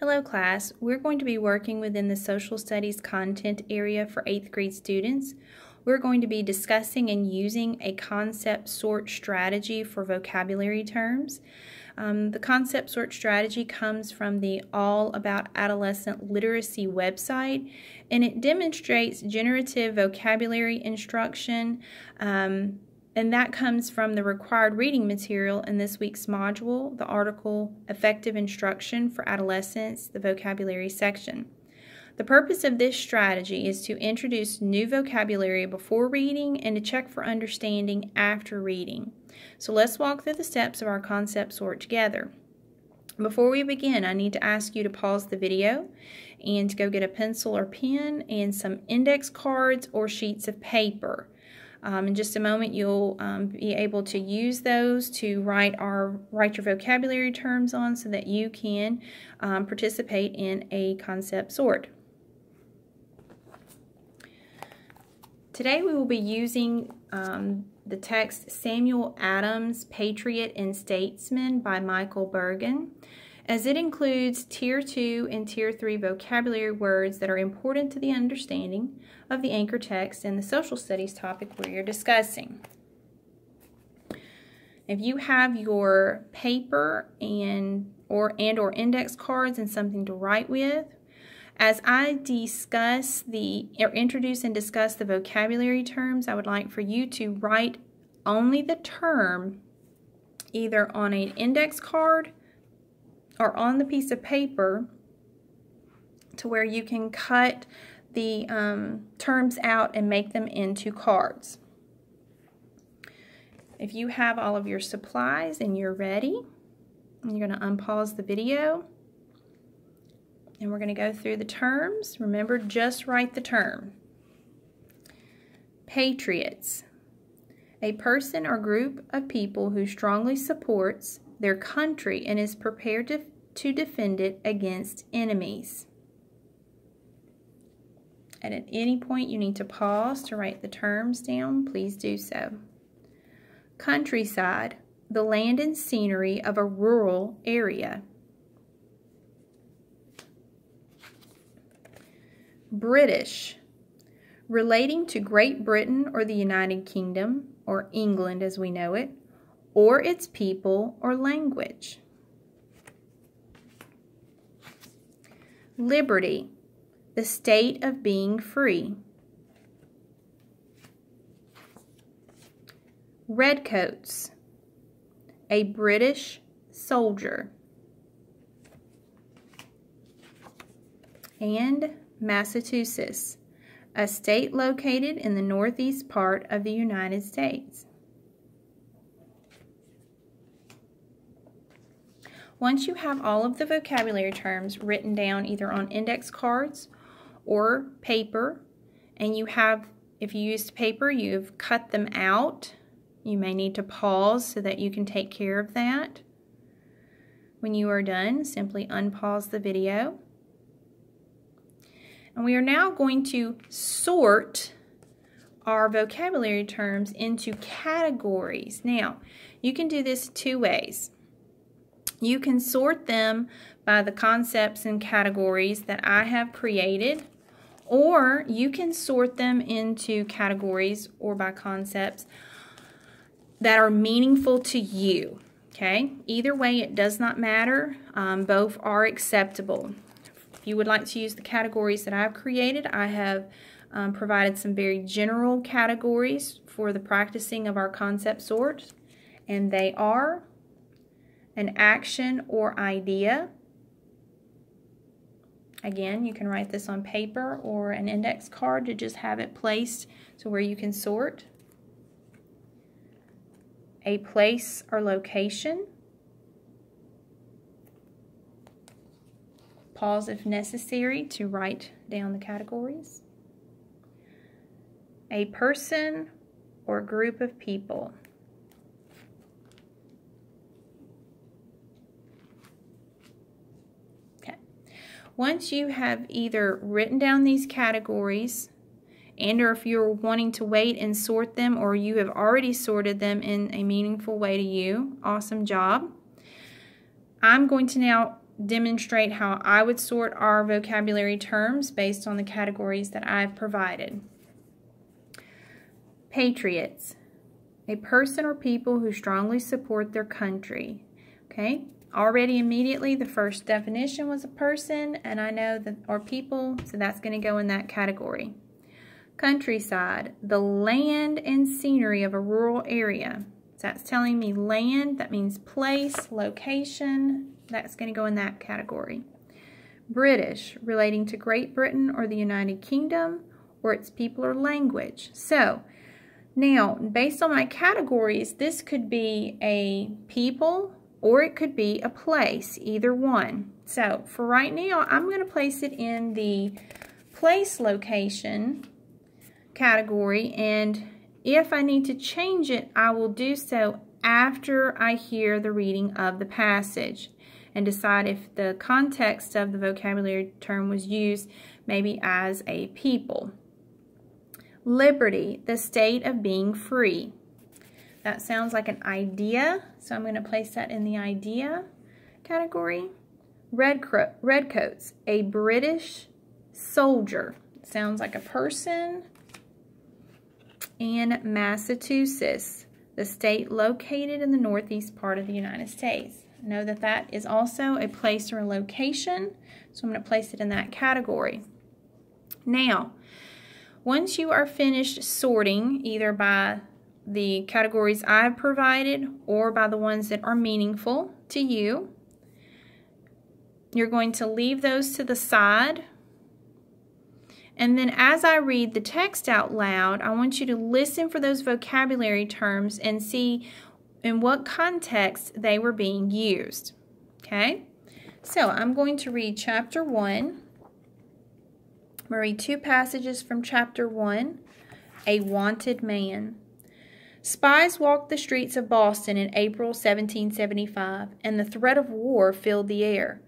Hello class, we're going to be working within the social studies content area for 8th grade students. We're going to be discussing and using a concept sort strategy for vocabulary terms. The concept sort strategy comes from the All About Adolescent Literacy website, and it demonstrates generative vocabulary instruction, and that comes from the required reading material in this week's module, the article Effective Instruction for Adolescents, the vocabulary section. The purpose of this strategy is to introduce new vocabulary before reading and to check for understanding after reading. So let's walk through the steps of our concept sort together. Before we begin, I need to ask you to pause the video and to go get a pencil or pen and some index cards or sheets of paper. In just a moment, you'll be able to use those to write your vocabulary terms on so that you can participate in a concept sort. Today we will be using the text Samuel Adams, Patriot and Statesman by Michael Bergen, as it includes Tier 2 and Tier 3 vocabulary words that are important to the understanding of the anchor text and the social studies topic we are discussing. If you have your paper or index cards and something to write with, as I introduce and discuss the vocabulary terms, I would like for you to write only the term either on an index card or on the piece of paper to where you can cut the terms out and make them into cards. If you have all of your supplies and you're ready, you're going to unpause the video and we're going to go through the terms. Remember, just write the term. Patriots. A person or group of people who strongly supports their country and is prepared to defend it against enemies. And at any point you need to pause to write the terms down, please do so. Countryside, the land and scenery of a rural area. British, relating to Great Britain or the United Kingdom, or England as we know it, or its people or language. Liberty, the state of being free. Redcoats, a British soldier. And Massachusetts, a state located in the northeast part of the United States. Once you have all of the vocabulary terms written down either on index cards or paper, and if you used paper, you've cut them out, you may need to pause so that you can take care of that. When you are done, simply unpause the video. And we are now going to sort our vocabulary terms into categories. Now, you can do this two ways. You can sort them by the concepts and categories that I have created, or you can sort them into categories or by concepts that are meaningful to you. Okay? Either way, it does not matter. Both are acceptable. If you would like to use the categories that I've created, I have provided some very general categories for the practicing of our concept sort, and they are an action or idea. Again, you can write this on paper or an index card to just have it placed to where you can sort. A place or location. Pause if necessary to write down the categories. A person or group of people. Okay. Once you have either written down these categories or if you're wanting to wait and sort them, or you have already sorted them in a meaningful way to you, awesome job. I'm going to now demonstrate how I would sort our vocabulary terms based on the categories that I've provided. Patriots, a person or people who strongly support their country. Okay, already immediately the first definition was a person, and I know that, or people, so that's going to go in that category. Countryside, the land and scenery of a rural area. So that's telling me land, that means place, location, that's going to go in that category. British, relating to Great Britain or the United Kingdom, or its people or language. So, now, based on my categories, this could be a people or it could be a place, either one. So, for right now, I'm going to place it in the place location category, and if I need to change it, I will do so after I hear the reading of the passage and decide if the context of the vocabulary term was used maybe as a people. Liberty, the state of being free. That sounds like an idea, so I'm going to place that in the idea category. Redcoats, a British soldier. Sounds like a person. And Massachusetts, the state located in the northeast part of the United States. Know that that is also a place or a location, so I'm going to place it in that category. Now, once you are finished sorting, either by the categories I've provided or by the ones that are meaningful to you, you're going to leave those to the side. And then as I read the text out loud, I want you to listen for those vocabulary terms and see in what context they were being used. Okay? So I'm going to read chapter 1. I'm going to read two passages from chapter 1, A Wanted Man. Spies walked the streets of Boston in April 1775, and the threat of war filled the air.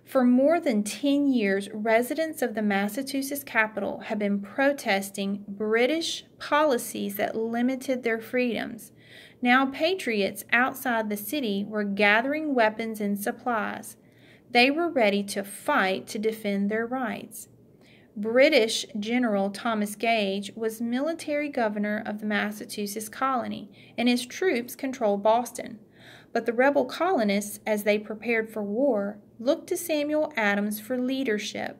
For more than 10 years, residents of the Massachusetts capital have been protesting British policies that limited their freedoms. Now patriots outside the city were gathering weapons and supplies. They were ready to fight to defend their rights. British General Thomas Gage was military governor of the Massachusetts colony, and his troops controlled Boston. But the rebel colonists, as they prepared for war, looked to Samuel Adams for leadership.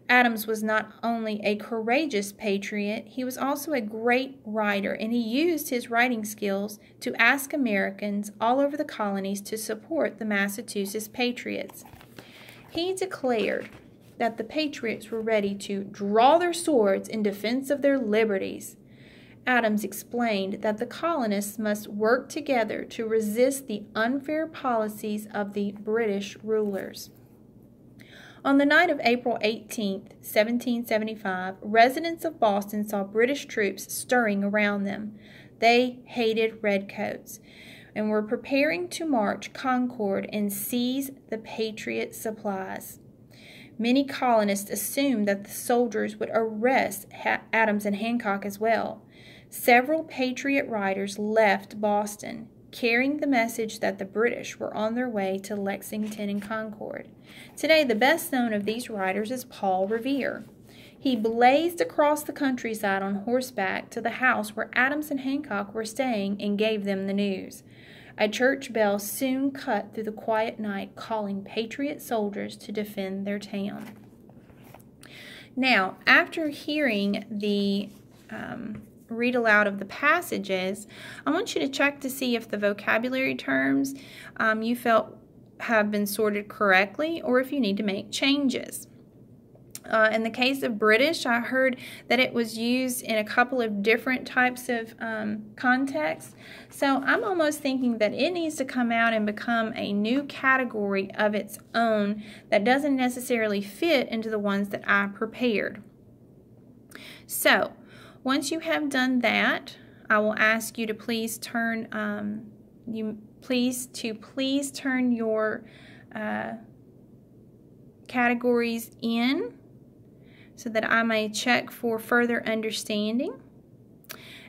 Adams was not only a courageous patriot, he was also a great writer, and he used his writing skills to ask Americans all over the colonies to support the Massachusetts Patriots. He declared that the Patriots were ready to draw their swords in defense of their liberties. Adams explained that the colonists must work together to resist the unfair policies of the British rulers. On the night of April 18, 1775, residents of Boston saw British troops stirring around them. They hated redcoats and were preparing to march Concord and seize the Patriot supplies. Many colonists assumed that the soldiers would arrest Adams and Hancock as well. Several Patriot riders left Boston, carrying the message that the British were on their way to Lexington and Concord. Today, the best known of these riders is Paul Revere. He blazed across the countryside on horseback to the house where Adams and Hancock were staying and gave them the news. A church bell soon cut through the quiet night, calling Patriot soldiers to defend their town. Now, after hearing the read aloud of the passages, I want you to check to see if the vocabulary terms you felt have been sorted correctly or if you need to make changes. In the case of British, I heard that it was used in a couple of different types of contexts. So I'm almost thinking that it needs to come out and become a new category of its own that doesn't necessarily fit into the ones that I prepared. So once you have done that, I will ask you to please turn turn your categories in, so that I may check for further understanding.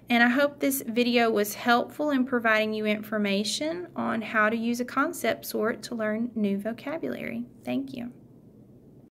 And I hope this video was helpful in providing you information on how to use a concept sort to learn new vocabulary. Thank you.